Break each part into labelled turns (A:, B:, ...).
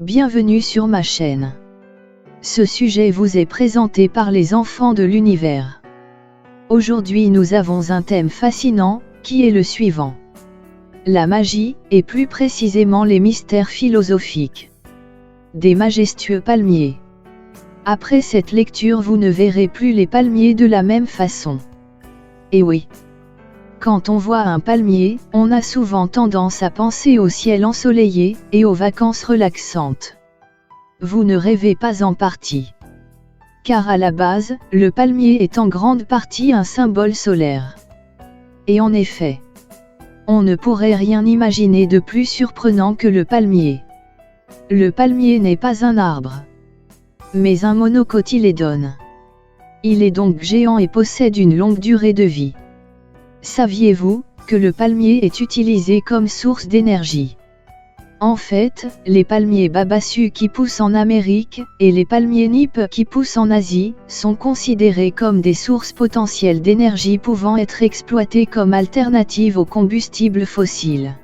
A: bienvenue sur ma chaîne. Ce sujet vous est présenté par les enfants de l'univers. Aujourd'hui nous avons un thème fascinant, qui est le suivant. La magie, et plus précisément les mystères philosophiques des majestueux palmiers. Après cette lecture vous ne verrez plus les palmiers de la même façon. Et oui. Quand on voit un palmier, on a souvent tendance à penser au ciel ensoleillé, et aux vacances relaxantes. Vous ne rêvez pas en partie. Car à la base, le palmier est en grande partie un symbole solaire. Et en effet, on ne pourrait rien imaginer de plus surprenant que le palmier. Le palmier n'est pas un arbre, mais un monocotylédone. Il est donc géant et possède une longue durée de vie. Saviez-vous que le palmier est utilisé comme source d'énergie? En fait, les palmiers babassus qui poussent en Amérique, et les palmiers nippes qui poussent en Asie, sont considérés comme des sources potentielles d'énergie pouvant être exploitées comme alternatives aux combustibles fossiles.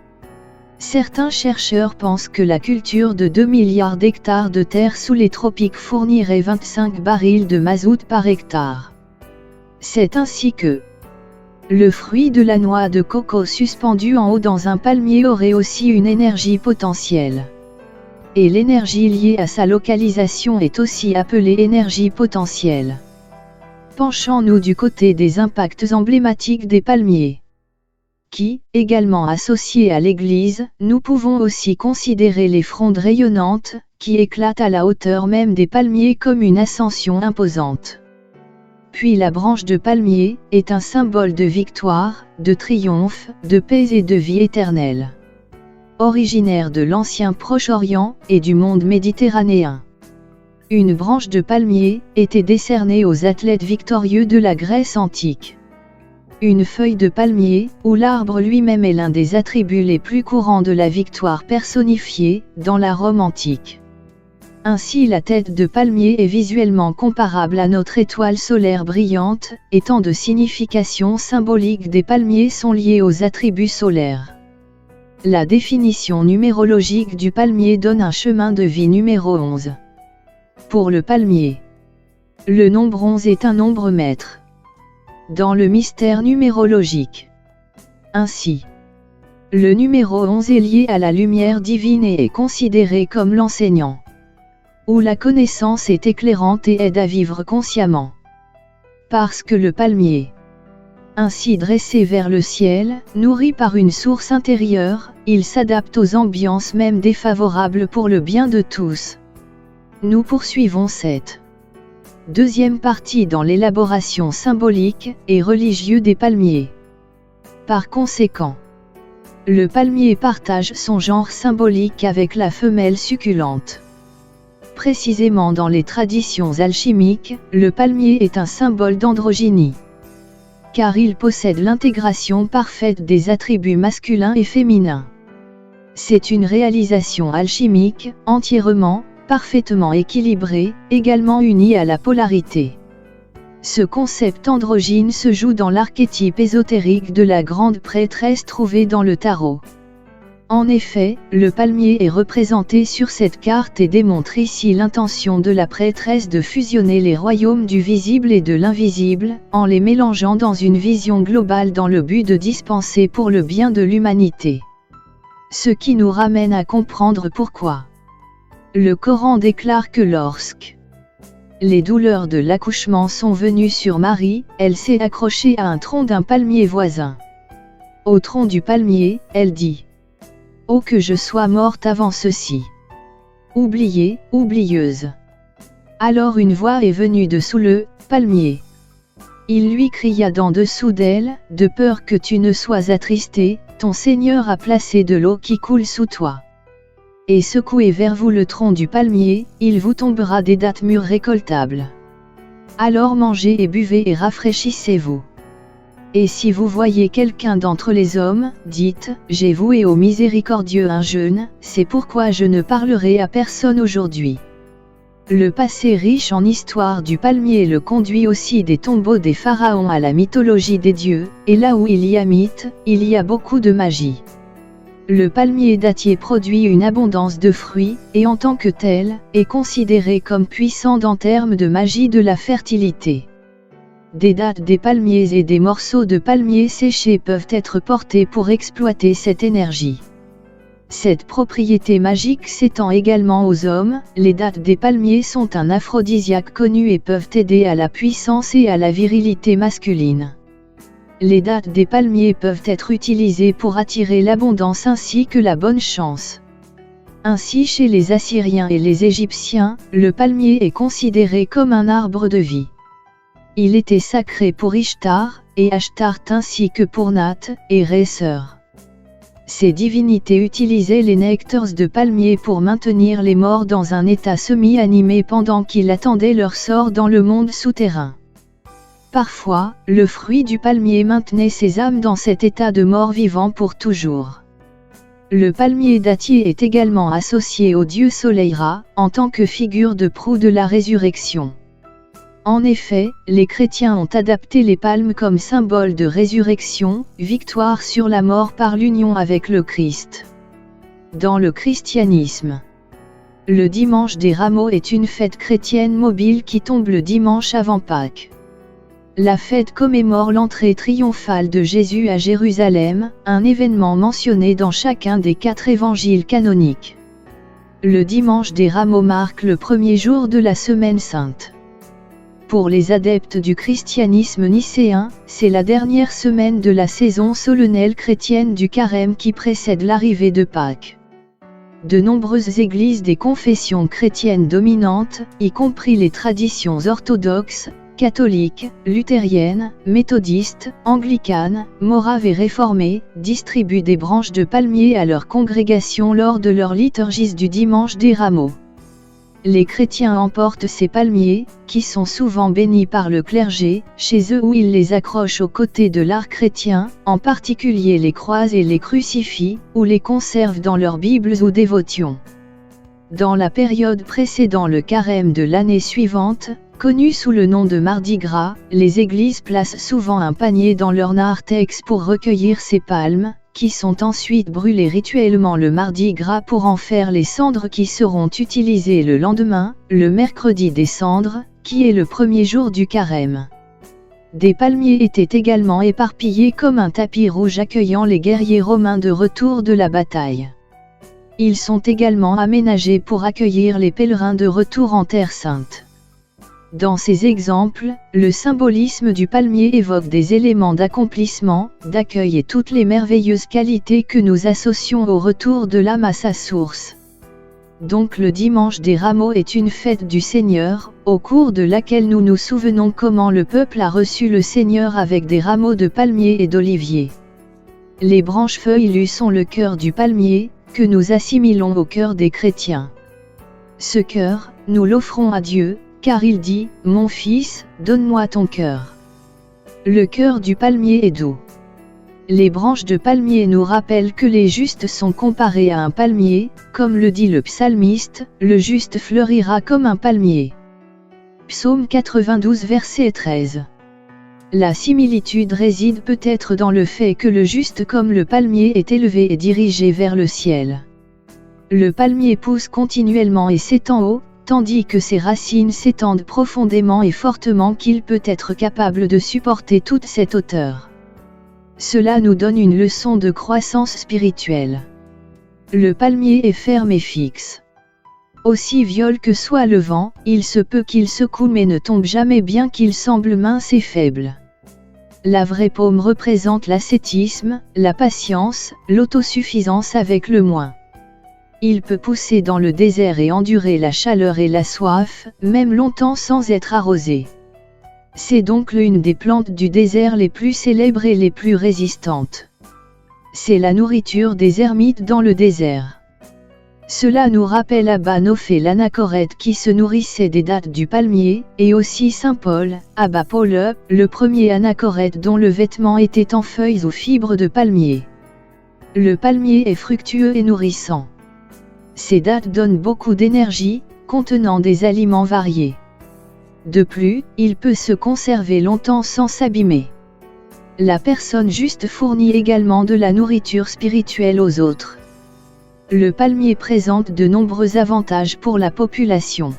A: Certains chercheurs pensent que la culture de 2 milliards d'hectares de terre sous les tropiques fournirait 25 barils de mazout par hectare. C'est ainsi que le fruit de la noix de coco suspendu en haut dans un palmier aurait aussi une énergie potentielle. Et l'énergie liée à sa localisation est aussi appelée énergie potentielle. Penchons-nous du côté des impacts emblématiques des palmiers. Qui, également associés à l'église, nous pouvons aussi considérer les frondes rayonnantes, qui éclatent à la hauteur même des palmiers comme une ascension imposante. Puis la branche de palmier, est un symbole de victoire, de triomphe, de paix et de vie éternelle. Originaire de l'ancien Proche-Orient, et du monde méditerranéen. Une branche de palmier, était décernée aux athlètes victorieux de la Grèce antique. Une feuille de palmier, où l'arbre lui-même est l'un des attributs les plus courants de la victoire personnifiée, dans la Rome antique. Ainsi la tête de palmier est visuellement comparable à notre étoile solaire brillante, et tant de significations symboliques des palmiers sont liées aux attributs solaires. La définition numérologique du palmier donne un chemin de vie numéro 11. Pour le palmier, le nombre 11 est un nombre maître dans le mystère numérologique. Ainsi, le numéro 11 est lié à la lumière divine et est considéré comme l'enseignant, où la connaissance est éclairante et aide à vivre consciemment. Parce que le palmier, ainsi dressé vers le ciel, nourri par une source intérieure, il s'adapte aux ambiances même défavorables pour le bien de tous. Nous poursuivons cette deuxième partie dans l'élaboration symbolique et religieuse des palmiers. Par conséquent, le palmier partage son genre symbolique avec la femelle succulente. Précisément dans les traditions alchimiques, le palmier est un symbole d'androgynie. Car il possède l'intégration parfaite des attributs masculins et féminins. C'est une réalisation alchimique, entièrement, parfaitement équilibrée, également unie à la polarité. Ce concept androgyne se joue dans l'archétype ésotérique de la grande prêtresse trouvée dans le tarot. En effet, le palmier est représenté sur cette carte et démontre ici l'intention de la prêtresse de fusionner les royaumes du visible et de l'invisible, en les mélangeant dans une vision globale dans le but de dispenser pour le bien de l'humanité. Ce qui nous ramène à comprendre pourquoi le Coran déclare que lorsque les douleurs de l'accouchement sont venues sur Marie, elle s'est accrochée à un tronc d'un palmier voisin. Au tronc du palmier, elle dit: oh que je sois morte avant ceci. Oubliée, oublieuse. Alors une voix est venue de sous le palmier. Il lui cria d'en dessous d'elle, de peur que tu ne sois attristée, ton Seigneur a placé de l'eau qui coule sous toi. Et secouez vers vous le tronc du palmier, il vous tombera des dattes mûres récoltables. Alors mangez et buvez et rafraîchissez-vous. Et si vous voyez quelqu'un d'entre les hommes, dites, j'ai voué au miséricordieux un jeûne, c'est pourquoi je ne parlerai à personne aujourd'hui. Le passé riche en histoire du palmier le conduit aussi des tombeaux des pharaons à la mythologie des dieux, et là où il y a mythe, il y a beaucoup de magie. Le palmier dattier produit une abondance de fruits, et en tant que tel, est considéré comme puissant en termes de magie de la fertilité. Des dattes des palmiers et des morceaux de palmiers séchés peuvent être portés pour exploiter cette énergie. Cette propriété magique s'étend également aux hommes. Les dattes des palmiers sont un aphrodisiaque connu et peuvent aider à la puissance et à la virilité masculine. Les dattes des palmiers peuvent être utilisées pour attirer l'abondance ainsi que la bonne chance. Ainsi, chez les Assyriens et les Égyptiens, le palmier est considéré comme un arbre de vie. Il était sacré pour Ishtar, et Ashtart ainsi que pour Nat, et Ré sœur. Ces divinités utilisaient les nectars de palmier pour maintenir les morts dans un état semi-animé pendant qu'ils attendaient leur sort dans le monde souterrain. Parfois, le fruit du palmier maintenait ces âmes dans cet état de mort vivant pour toujours. Le palmier dattier est également associé au dieu Soleil Ra, en tant que figure de proue de la résurrection. En effet, les chrétiens ont adapté les palmes comme symbole de résurrection, victoire sur la mort par l'union avec le Christ. Dans le christianisme, le dimanche des rameaux est une fête chrétienne mobile qui tombe le dimanche avant Pâques. La fête commémore l'entrée triomphale de Jésus à Jérusalem, un événement mentionné dans chacun des 4 évangiles canoniques. Le dimanche des rameaux marque le premier jour de la semaine sainte. Pour les adeptes du christianisme nicéen, c'est la dernière semaine de la saison solennelle chrétienne du carême qui précède l'arrivée de Pâques. De nombreuses églises des confessions chrétiennes dominantes, y compris les traditions orthodoxes, catholiques, luthériennes, méthodistes, anglicanes, moraves et réformées, distribuent des branches de palmier à leurs congrégations lors de leur liturgie du dimanche des rameaux. Les chrétiens emportent ces palmiers, qui sont souvent bénis par le clergé, chez eux où ils les accrochent aux côtés de l'art chrétien, en particulier les croix et les crucifix, ou les conservent dans leurs bibles ou dévotions. Dans la période précédant le carême de l'année suivante, connue sous le nom de Mardi Gras, les églises placent souvent un panier dans leur narthex pour recueillir ces palmes, qui sont ensuite brûlées rituellement le Mardi Gras pour en faire les cendres qui seront utilisées le lendemain, le mercredi des cendres, qui est le premier jour du carême. Des palmiers étaient également éparpillés comme un tapis rouge accueillant les guerriers romains de retour de la bataille. Ils sont également aménagés pour accueillir les pèlerins de retour en Terre Sainte. Dans ces exemples, le symbolisme du palmier évoque des éléments d'accomplissement, d'accueil et toutes les merveilleuses qualités que nous associons au retour de l'âme à sa source. Donc le dimanche des rameaux est une fête du Seigneur, au cours de laquelle nous nous souvenons comment le peuple a reçu le Seigneur avec des rameaux de palmier et d'olivier. Les branches feuillues sont le cœur du palmier, que nous assimilons au cœur des chrétiens. Ce cœur, nous l'offrons à Dieu, car il dit, « Mon fils, donne-moi ton cœur ». Le cœur du palmier est doux. Les branches de palmier nous rappellent que les justes sont comparés à un palmier, comme le dit le psalmiste, « Le juste fleurira comme un palmier ». Psaume 92 verset 13. La similitude réside peut-être dans le fait que le juste comme le palmier est élevé et dirigé vers le ciel. Le palmier pousse continuellement et s'étend haut, tandis que ses racines s'étendent profondément et fortement qu'il peut être capable de supporter toute cette hauteur. Cela nous donne une leçon de croissance spirituelle. Le palmier est ferme et fixe. Aussi viol que soit le vent, il se peut qu'il secoue mais ne tombe jamais bien qu'il semble mince et faible. La vraie paume représente l'ascétisme, la patience, l'autosuffisance avec le moins. Il peut pousser dans le désert et endurer la chaleur et la soif, même longtemps sans être arrosé. C'est donc l'une des plantes du désert les plus célèbres et les plus résistantes. C'est la nourriture des ermites dans le désert. Cela nous rappelle Abba Nophé l'anachorète qui se nourrissait des dattes du palmier, et aussi Saint Paul, Abba Paul, le premier anachorète dont le vêtement était en feuilles ou fibres de palmier. Le palmier est fructueux et nourrissant. Ces dattes donnent beaucoup d'énergie, contenant des aliments variés. De plus, il peut se conserver longtemps sans s'abîmer. La personne juste fournit également de la nourriture spirituelle aux autres. Le palmier présente de nombreux avantages pour la population.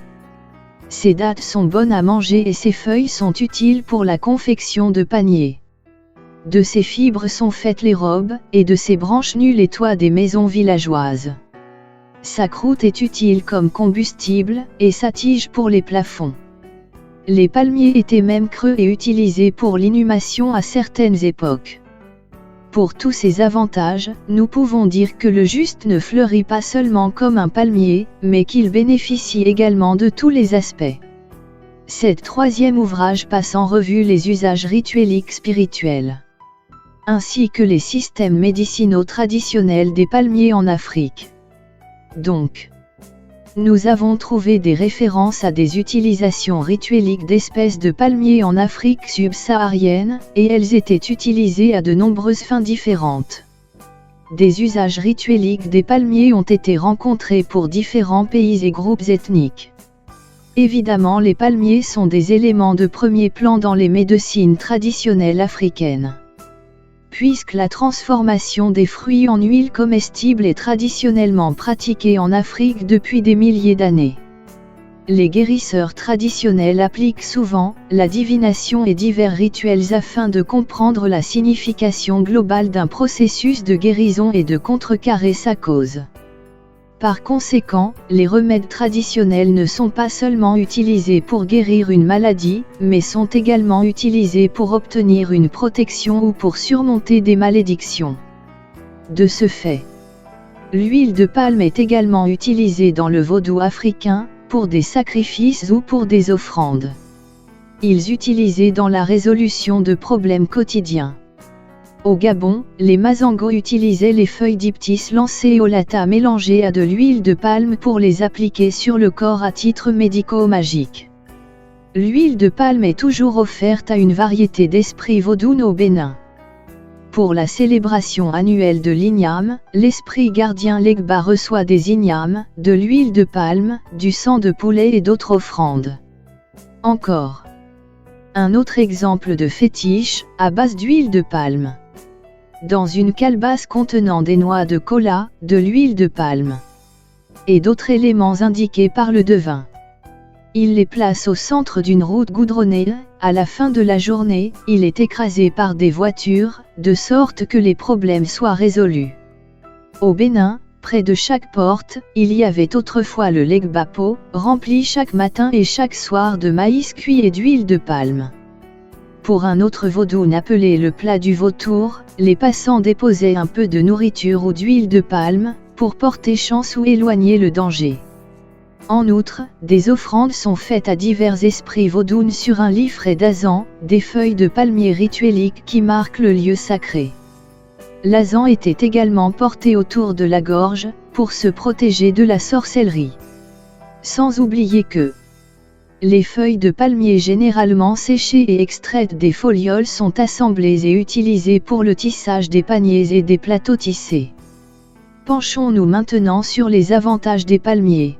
A: Ses dattes sont bonnes à manger et ses feuilles sont utiles pour la confection de paniers. De ses fibres sont faites les robes, et de ses branches nues les toits des maisons villageoises. Sa croûte est utile comme combustible, et sa tige pour les plafonds. Les palmiers étaient même creux et utilisés pour l'inhumation à certaines époques. Pour tous ces avantages, nous pouvons dire que le juste ne fleurit pas seulement comme un palmier, mais qu'il bénéficie également de tous les aspects. Cet troisième ouvrage passe en revue les usages ritueliques spirituels, ainsi que les systèmes médicinaux traditionnels des palmiers en Afrique. Donc, nous avons trouvé des références à des utilisations ritueliques d'espèces de palmiers en Afrique subsaharienne, et elles étaient utilisées à de nombreuses fins différentes. Des usages ritueliques des palmiers ont été rencontrés pour différents pays et groupes ethniques. Évidemment, les palmiers sont des éléments de premier plan dans les médecines traditionnelles africaines. Puisque la transformation des fruits en huile comestible est traditionnellement pratiquée en Afrique depuis des milliers d'années. Les guérisseurs traditionnels appliquent souvent la divination et divers rituels afin de comprendre la signification globale d'un processus de guérison et de contrecarrer sa cause. Par conséquent, les remèdes traditionnels ne sont pas seulement utilisés pour guérir une maladie, mais sont également utilisés pour obtenir une protection ou pour surmonter des malédictions. De ce fait, l'huile de palme est également utilisée dans le vaudou africain, pour des sacrifices ou pour des offrandes. Ils utilisaient dans la résolution de problèmes quotidiens. Au Gabon, les Mazango utilisaient les feuilles d'Iptis lancées au lata mélangées à de l'huile de palme pour les appliquer sur le corps à titre médico-magique. L'huile de palme est toujours offerte à une variété d'esprits vaudous au Bénin. Pour la célébration annuelle de l'Igname, l'esprit gardien Legba reçoit des ignames, de l'huile de palme, du sang de poulet et d'autres offrandes. Encore un autre exemple de fétiche, à base d'huile de palme. Dans une calebasse contenant des noix de cola, de l'huile de palme et d'autres éléments indiqués par le devin. Il les place au centre d'une route goudronnée. À la fin de la journée, il est écrasé par des voitures, de sorte que les problèmes soient résolus. Au Bénin, près de chaque porte, il y avait autrefois le legbapo, rempli chaque matin et chaque soir de maïs cuit et d'huile de palme. Pour un autre vaudoune appelé le plat du vautour, les passants déposaient un peu de nourriture ou d'huile de palme, pour porter chance ou éloigner le danger. En outre, des offrandes sont faites à divers esprits vaudounes sur un livret d'azan, des feuilles de palmier ritueliques qui marquent le lieu sacré. L'azan était également porté autour de la gorge, pour se protéger de la sorcellerie. Sans oublier que les feuilles de palmier généralement séchées et extraites des folioles sont assemblées et utilisées pour le tissage des paniers et des plateaux tissés. Penchons-nous maintenant sur les avantages des palmiers.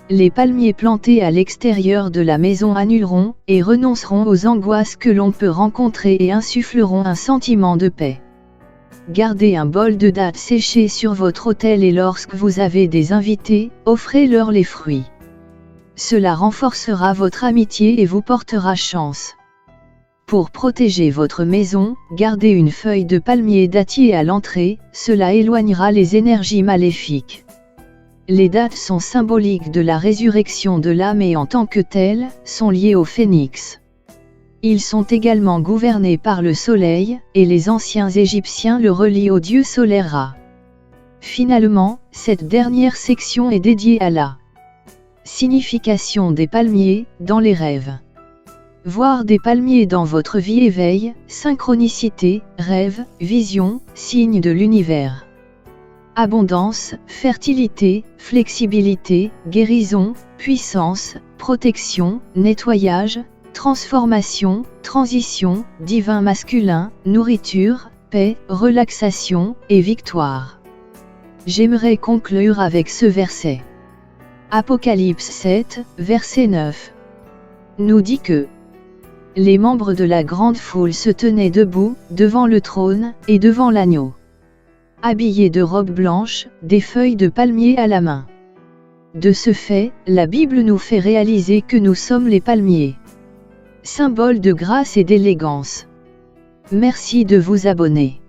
A: Les palmiers plantés à l'extérieur de la maison annuleront et renonceront aux angoisses que l'on peut rencontrer et insuffleront un sentiment de paix. Gardez un bol de dattes séchées sur votre autel et lorsque vous avez des invités, offrez-leur les fruits. Cela renforcera votre amitié et vous portera chance. Pour protéger votre maison, gardez une feuille de palmier dattier à l'entrée, cela éloignera les énergies maléfiques. Les dattes sont symboliques de la résurrection de l'âme et en tant que telles, sont liées au phénix. Ils sont également gouvernés par le soleil, et les anciens Égyptiens le relient au dieu solaire Ra. Finalement, cette dernière section est dédiée à la signification des palmiers, dans les rêves. Voir des palmiers dans votre vie éveille, synchronicité, rêve, vision, signe de l'univers. Abondance, fertilité, flexibilité, guérison, puissance, protection, nettoyage, transformation, transition, divin masculin, nourriture, paix, relaxation, et victoire. J'aimerais conclure avec ce verset. Apocalypse 7, verset 9. Nous dit que les membres de la grande foule se tenaient debout, devant le trône, et devant l'agneau. habillés de robes blanches, des feuilles de palmier à la main. De ce fait, la Bible nous fait réaliser que nous sommes les palmiers. Symbole de grâce et d'élégance. Merci de vous abonner.